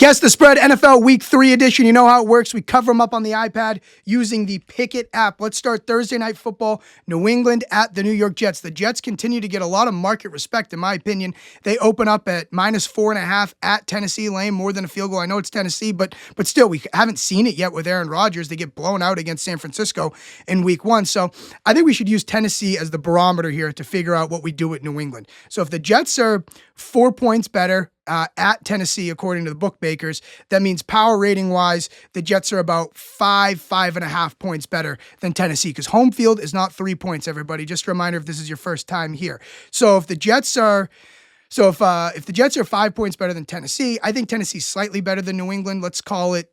Guess the Spread NFL Week 3 edition. You know how it works. We cover them up on the iPad using the Pick'It app. Let's start Thursday Night Football. New England at the New York Jets. The Jets continue to get a lot of market respect, in my opinion. They open up at -4.5 at Tennessee, laying more than a field goal. I know it's Tennessee, but still, we haven't seen it yet with Aaron Rodgers. They get blown out against San Francisco in Week 1. So I think we should use Tennessee as the barometer here to figure out what we do with New England. So if the Jets are 4 points better at Tennessee, according to the bookmakers, that means power rating wise, the Jets are about 5.5 points better than Tennessee, because home field is not 3 points, everybody. Just a reminder if this is your first time here. So if the Jets are if the Jets are 5 points better than Tennessee, I think Tennessee's slightly better than New England. Let's call it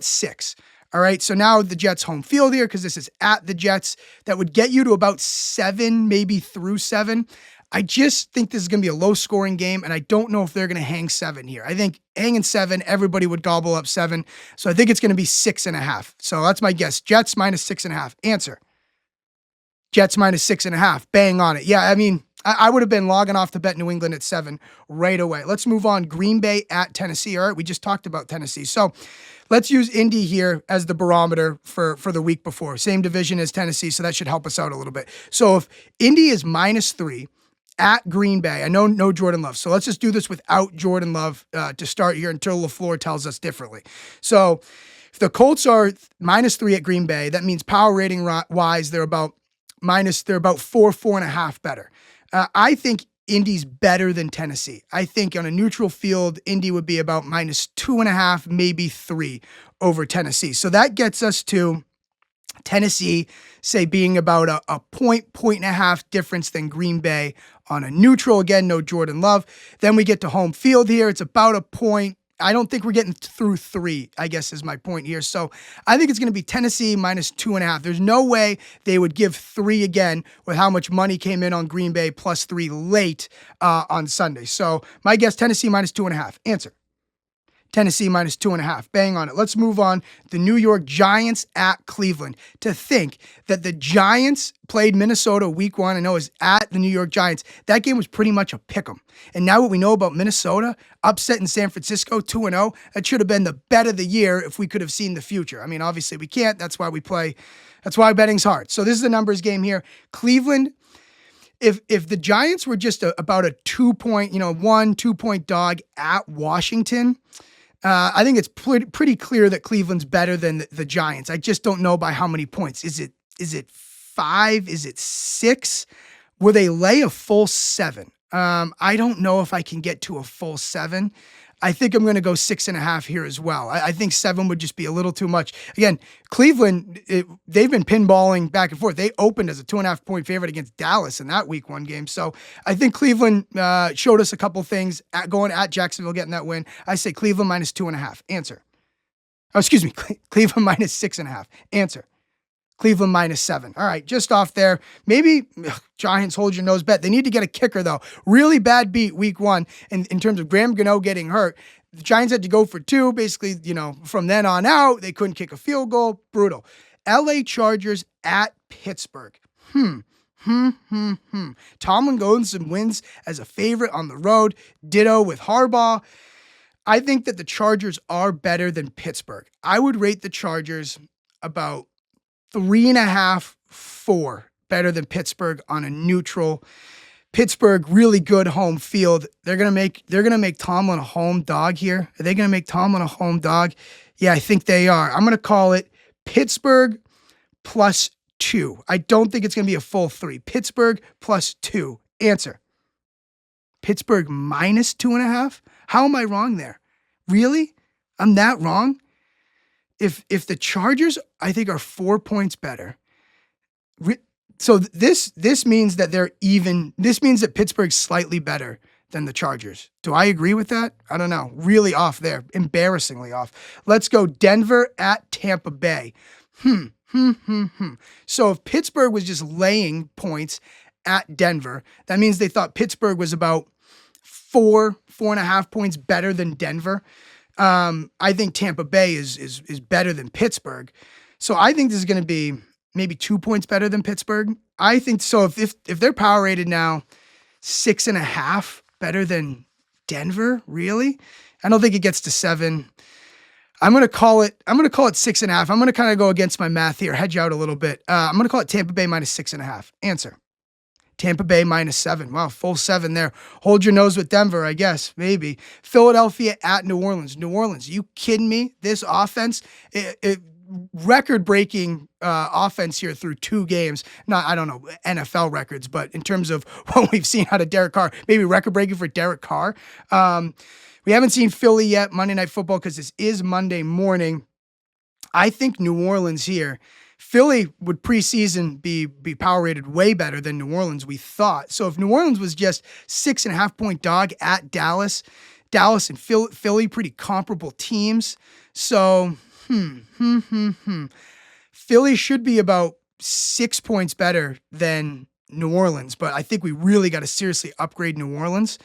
6. All right. So now the Jets home field here, because this is at the Jets, that would get you to about 7, maybe through 7. I just think this is going to be a low-scoring game, and I don't know if they're going to hang 7 here. I think hanging 7, everybody would gobble up 7, so I think it's going to be 6.5. So that's my guess. Jets -6.5. Answer. Jets -6.5. Bang on it. Yeah, I mean, I would have been logging off to bet New England at 7 right away. Let's move on. Green Bay at Tennessee. All right, we just talked about Tennessee. So let's use Indy here as the barometer for the week before. Same division as Tennessee, so that should help us out a little bit. So if Indy is -3, at Green Bay. I know no Jordan Love. So let's just do this without Jordan Love to start here until LaFleur tells us differently. So if the Colts are -3 at Green Bay, that means power rating wise, they're about 4.5 better. I think Indy's better than Tennessee. I think on a neutral field, Indy would be about -2.5, maybe 3 over Tennessee. So that gets us to Tennessee, say, being about a point and a half difference than Green Bay on a neutral. Again, no Jordan Love. Then we get to home field here. It's about a point. I don't think we're getting through 3, I guess is my point here. So I think it's going to be Tennessee -2.5. There's no way they would give 3 again with how much money came in on Green Bay +3 late on Sunday. So my guess, Tennessee -2.5. Answer. Tennessee -2.5. Bang on it. Let's move on. The New York Giants at Cleveland. To think that the Giants played Minnesota week 1, I know is at the New York Giants. That game was pretty much a pick'em. And now what we know about Minnesota, upset in San Francisco, 2-0, that should have been the bet of the year if we could have seen the future. I mean, obviously we can't. That's why we play. That's why betting's hard. So this is the numbers game here. Cleveland, if the Giants were just about a 2-point, 2-point dog at Washington, I think it's pretty clear that Cleveland's better than the Giants. I just don't know by how many points. Is it 5? Is it 6? Will they lay a full 7? I don't know if I can get to a full 7. I think I'm going to go 6.5 here as well. I think 7 would just be a little too much. Again, Cleveland, they've been pinballing back and forth. They opened as a 2.5-point favorite against Dallas in that week 1 game. So I think Cleveland showed us a couple things going at Jacksonville, getting that win. I say Cleveland -2.5. Answer. Oh, excuse me, Cleveland -6.5. Answer. Cleveland -7. All right, just off there. Maybe Giants hold your nose bet. They need to get a kicker, though. Really bad beat week 1 in terms of Graham Gano getting hurt. The Giants had to go for 2. Basically, from then on out, they couldn't kick a field goal. Brutal. LA Chargers at Pittsburgh. Tomlin goes and wins as a favorite on the road. Ditto with Harbaugh. I think that the Chargers are better than Pittsburgh. I would rate the Chargers about 3.5, 4 better than Pittsburgh on a neutral. Pittsburgh, really good home field. They're gonna make Tomlin a home dog here. Are they gonna make Tomlin a home dog? Yeah, I think they are. I'm gonna call it Pittsburgh +2. I don't think it's gonna be a full 3. Pittsburgh +2. Answer. Pittsburgh -2.5. How am I wrong there? Really? I'm that wrong? If the Chargers, I think, are 4 points better, so this means that they're even. This means that Pittsburgh's slightly better than the Chargers. Do I agree with that? I don't know. Really off there. Embarrassingly off. Let's go Denver at Tampa Bay. So if Pittsburgh was just laying points at Denver, that means they thought Pittsburgh was about 4.5 points better than Denver. I think Tampa Bay is better than Pittsburgh. So I think this is going to be maybe 2 points better than Pittsburgh. I think so. If they're power rated now 6.5 better than Denver, really? I don't think it gets to 7. I'm gonna call it 6.5. I'm gonna kind of go against my math here, hedge out a little bit. I'm gonna call it Tampa Bay minus 6.5. Answer. Tampa Bay minus 7. Wow, full 7 there. Hold your nose with Denver, I guess, maybe. Philadelphia at New Orleans. New Orleans, you kidding me? This offense, record-breaking offense here through 2 games. Not, I don't know, NFL records, but in terms of what we've seen out of Derek Carr, maybe record-breaking for Derek Carr. We haven't seen Philly yet, Monday Night Football, because this is Monday morning. I think New Orleans here. Philly would preseason be power rated way better than New Orleans, we thought. So if New Orleans was just 6.5 point dog at Dallas and Philly, pretty comparable teams. So, Philly should be about 6 points better than New Orleans, but I think we really got to seriously upgrade New Orleans,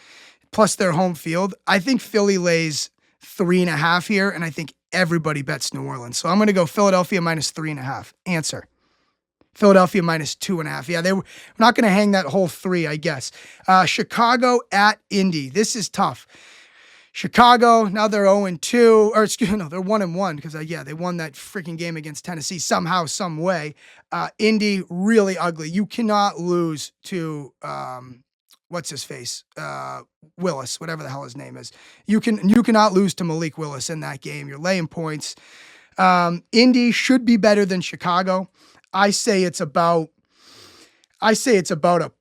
plus their home field. I think Philly lays 3.5 here, and I think everybody bets New Orleans. So I'm going to go Philadelphia minus 3.5. Answer. Philadelphia minus 2.5. Yeah, we're not going to hang that whole 3, I guess. Chicago at Indy. This is tough. Chicago, now they're 0-2, or excuse me, no, they're 1-1 because, they won that freaking game against Tennessee somehow, some way. Indy, really ugly. You cannot lose to, what's his face? Willis, whatever the hell his name is. You cannot lose to Malik Willis in that game. You're laying points. Indy should be better than Chicago. I say it's about a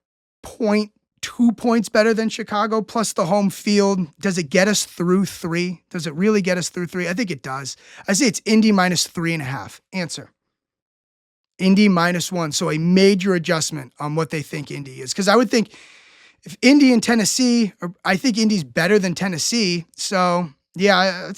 point, 2 points better than Chicago, plus the home field. Does it get us through 3? Does it really get us through 3? I think it does. I say it's Indy minus 3.5. Answer. Indy minus 1. So a major adjustment on what they think Indy is. Because I would think if Indy and Tennessee, I think Indy's better than Tennessee. So, yeah,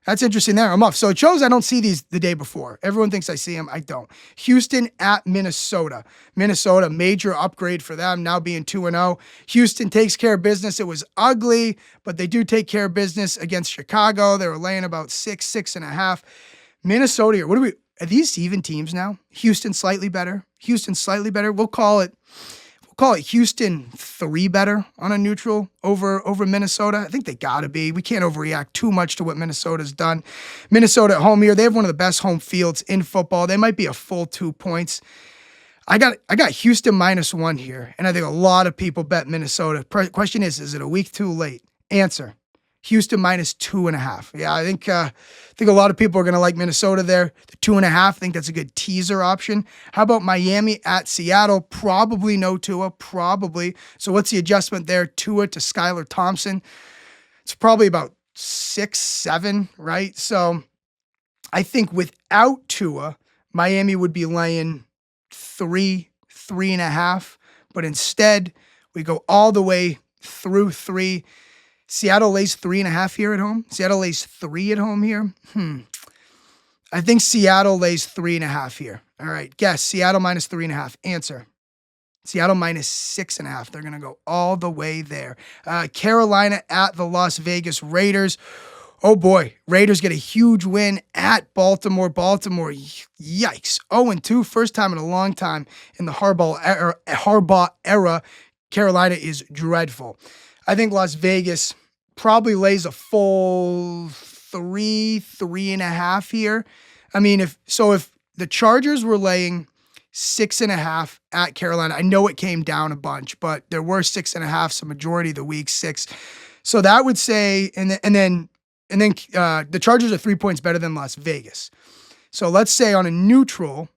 that's interesting there. I'm off. So it shows I don't see these the day before. Everyone thinks I see them. I don't. Houston at Minnesota. Minnesota, major upgrade for them, now being 2-0. Houston takes care of business. It was ugly, but they do take care of business against Chicago. They were laying about 6.5. Minnesota, are these even teams now? Houston slightly better. We'll call it Houston 3 better on a neutral over Minnesota. I think they got to be. We can't overreact too much to what Minnesota's done. Minnesota at home here. They have one of the best home fields in football. They might be a full 2 points. I got Houston minus 1 here, and I think a lot of people bet Minnesota. Question is it a week too late? Answer. Houston minus 2.5. Yeah, I think a lot of people are going to like Minnesota there. The 2.5, I think that's a good teaser option. How about Miami at Seattle? Probably no Tua, probably. So what's the adjustment there? Tua to Skylar Thompson. It's probably about 6, 7, right? So I think without Tua, Miami would be laying 3, 3.5. But instead, we go all the way through 3. Seattle lays 3.5 here at home. Seattle lays 3 at home here. I think Seattle lays 3.5 here. All right, guess. Seattle minus 3.5. Answer. Seattle minus 6.5. They're going to go all the way there. Carolina at the Las Vegas Raiders. Oh boy, Raiders get a huge win at Baltimore. Baltimore, yikes. 0-2, first time in a long time in the Harbaugh era. Carolina is dreadful. I think Las Vegas probably lays a full 3.5 here. I mean, if the Chargers were laying 6.5 at Carolina, I know it came down a bunch, but there were 6.5, the majority of the week, 6. So that would say, and then the Chargers are 3 points better than Las Vegas. So let's say on a neutral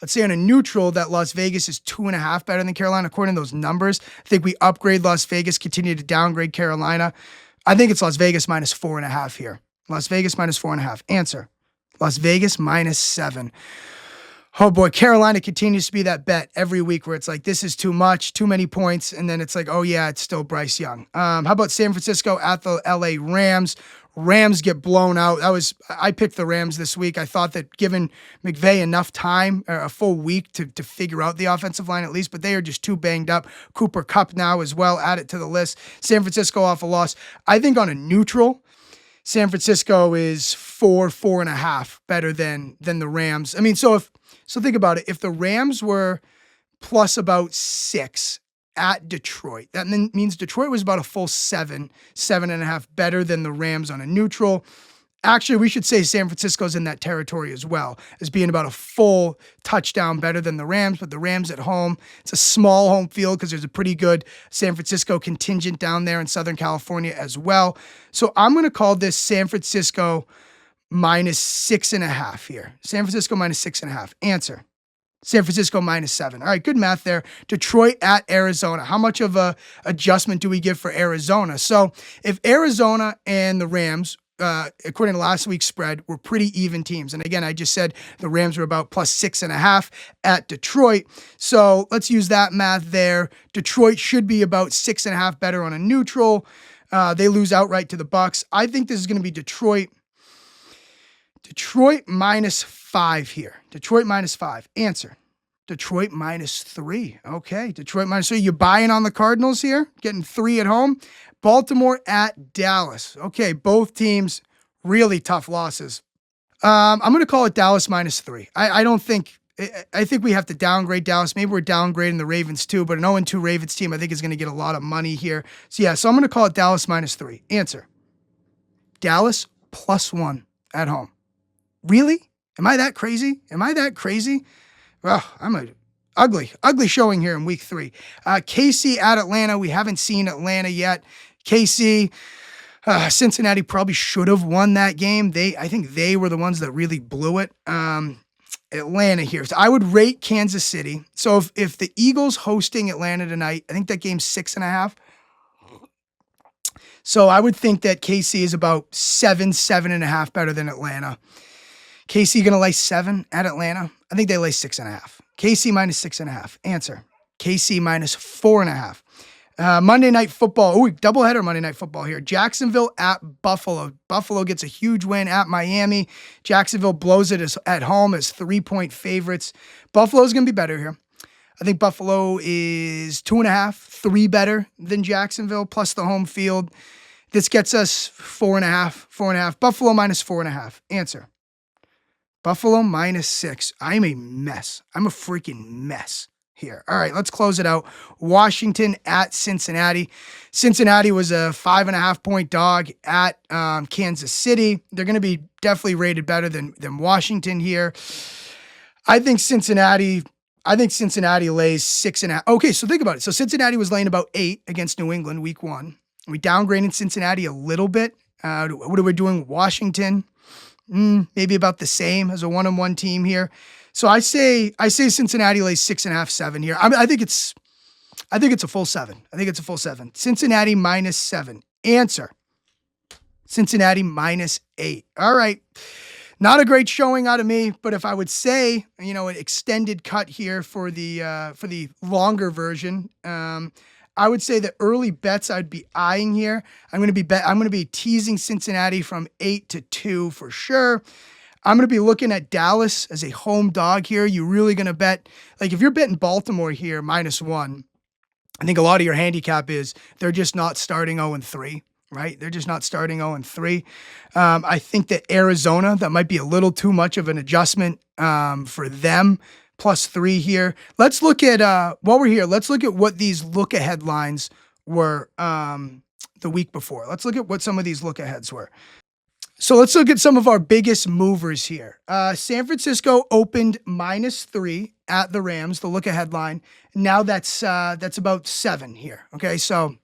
that Las Vegas is 2.5 better than Carolina. According to those numbers, I think we upgrade Las Vegas, continue to downgrade Carolina. I think it's Las Vegas minus 4.5 here. Las Vegas minus 4.5. Answer. Las Vegas minus 7. Oh boy, Carolina continues to be that bet every week where it's like, this is too much, too many points. And then it's like, oh yeah, it's still Bryce Young. How about San Francisco at the LA Rams? Rams get blown out. I picked the Rams this week. I thought that given McVay enough time, or a full week to figure out the offensive line at least, but they are just too banged up. Cooper Kupp now as well, add it to the list. San Francisco off a loss. I think on a neutral, San Francisco is 4.5 better than the Rams. I mean, so think about it. If the Rams were plus about 6 at Detroit. That means Detroit was about a full 7.5 better than the Rams on a neutral. Actually, we should say San Francisco's in that territory as well, as being about a full touchdown better than the Rams, but the Rams at home, it's a small home field because there's a pretty good San Francisco contingent down there in Southern California as well. So I'm going to call this San Francisco minus 6.5 here. San Francisco minus 6.5. Answer. San Francisco minus 7. All right, good math there. Detroit at Arizona. How much of a adjustment do we give for Arizona? So if Arizona and the Rams, according to last week's spread, were pretty even teams. And again, I just said the Rams were about plus 6.5 at Detroit. So let's use that math there. Detroit should be about 6.5 better on a neutral. They lose outright to the Bucs. I think this is going to be Detroit minus 5 here. Detroit minus 5. Answer. Detroit minus 3. Okay. Detroit minus 3. You buying on the Cardinals here? Getting 3 at home. Baltimore at Dallas. Okay. Both teams really tough losses. I'm going to call it Dallas minus 3. I think we have to downgrade Dallas. Maybe we're downgrading the Ravens too, but an 0-2 Ravens team I think is going to get a lot of money here. So I'm going to call it Dallas minus 3. Answer. Dallas plus 1 at home. Really? Am I that crazy? Well, I'm a ugly showing here in week 3. KC at Atlanta. We haven't seen Atlanta yet. KC, Cincinnati probably should have won that game. I think they were the ones that really blew it. Atlanta here. So I would rate Kansas City. So if the Eagles hosting Atlanta tonight, I think that game's 6.5. So I would think that KC is about 7.5 better than Atlanta. KC going to lay 7 at Atlanta? I think they lay 6.5. KC minus 6.5. Answer. KC minus 4.5. Monday Night Football. Ooh, doubleheader Monday Night Football here. Jacksonville at Buffalo. Buffalo gets a huge win at Miami. Jacksonville blows it at home as 3-point favorites. Buffalo's going to be better here. I think Buffalo is 2.5, 3 better than Jacksonville, plus the home field. This gets us 4.5. Buffalo minus 4.5. Answer. Buffalo minus 6. I'm a mess. I'm a freaking mess here. All right, let's close it out. Washington at Cincinnati. Cincinnati was a 5.5-point dog at Kansas City. They're going to be definitely rated better than Washington here. I think Cincinnati lays 6.5. Okay, so think about it. So Cincinnati was laying about 8 against New England week 1. We downgraded Cincinnati a little bit. What are we doing? Washington. Maybe about the same as a 1-1 team here. So I say Cincinnati lays 6.5, 7 here. I think it's a full 7. Cincinnati minus 7. Answer. Cincinnati minus 8. All right. Not a great showing out of me, but if I would say, an extended cut here for the longer version, I would say the early bets I'd be eyeing here. I'm going to be teasing Cincinnati from 8 to 2 for sure. I'm going to be looking at Dallas as a home dog here. You're really going to bet, like if you're betting Baltimore here minus 1, I think a lot of your handicap is they're just not starting 0-3, right? They're just not starting 0-3. I think that Arizona, that might be a little too much of an adjustment for them. Plus 3 here. Let's look at, while we're here, let's look at what these look-ahead lines were the week before. Let's look at what some of these look-aheads were. So let's look at some of our biggest movers here. San Francisco opened minus 3 at the Rams, the look-ahead line. Now that's about 7 here. Okay, so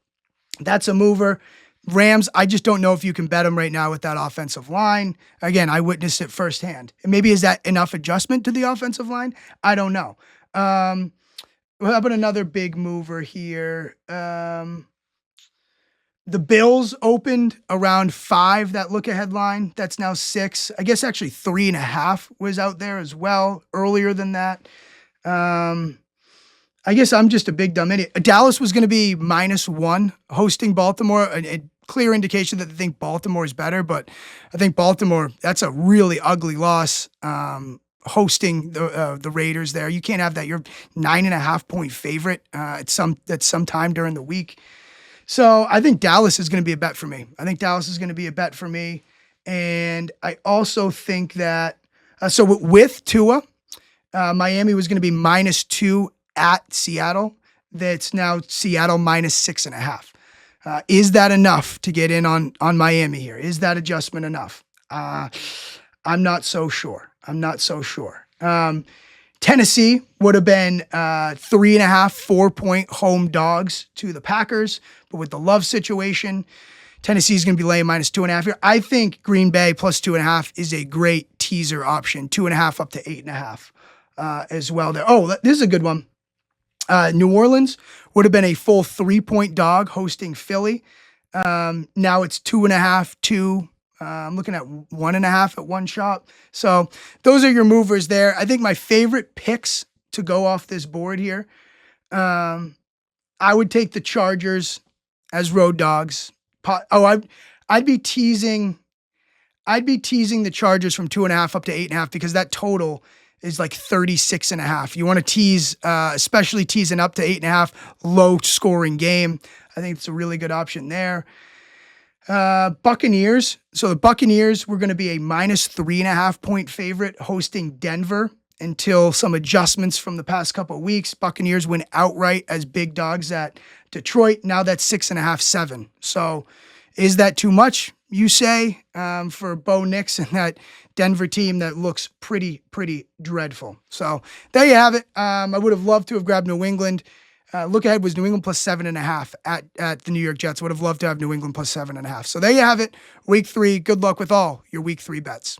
that's a mover. Rams, I just don't know if you can bet them right now with that offensive line. Again, I witnessed it firsthand. And maybe is that enough adjustment to the offensive line? I don't know. How about another big mover here? The Bills opened around 5, that look-ahead line. That's now 6. I guess actually 3.5 was out there as well earlier than that. I guess I'm just a big dumb idiot. Dallas was going to be minus 1 hosting Baltimore. A clear indication that they think Baltimore is better, but I think Baltimore, that's a really ugly loss hosting the Raiders there. You can't have that. You're 9.5-point favorite at some time during the week. So I think Dallas is going to be a bet for me. And I also think that, so with Tua, Miami was going to be minus 2 at Seattle. that's now Seattle minus 6.5. Is that enough to get in on Miami here? Is that adjustment enough? I'm not so sure. Tennessee would have been 3.5, 4-point home dogs to the Packers, but with the Love situation, Tennessee's going to be laying minus 2.5 here. I think Green Bay plus 2.5 is a great teaser option. 2.5 up to 8.5 as well there. Oh, this is a good one. New Orleans would have been a full 3-point dog hosting Philly. Now it's 2.5, 2. I'm looking at 1.5 at one shop. So those are your movers there. I think my favorite picks to go off this board here. I would take the Chargers as road dogs. I'd be teasing the Chargers from 2.5 up to 8.5 because that total is like 36.5. You want to tease, especially teasing up to 8.5, low scoring game. I think it's a really good option there. Buccaneers. So the Buccaneers were going to be a minus 3.5-point favorite hosting Denver until some adjustments from the past couple of weeks. Buccaneers win outright as big dogs at Detroit. Now that's 6.5, 7. So is that too much, you say, for Bo Nix and that Denver team that looks pretty dreadful? So there you have it. I would have loved to have grabbed New England. Look ahead was New England plus 7.5 at the New York Jets. Would have loved to have New England plus 7.5. So there you have it. Week 3. Good luck with all your week 3 bets.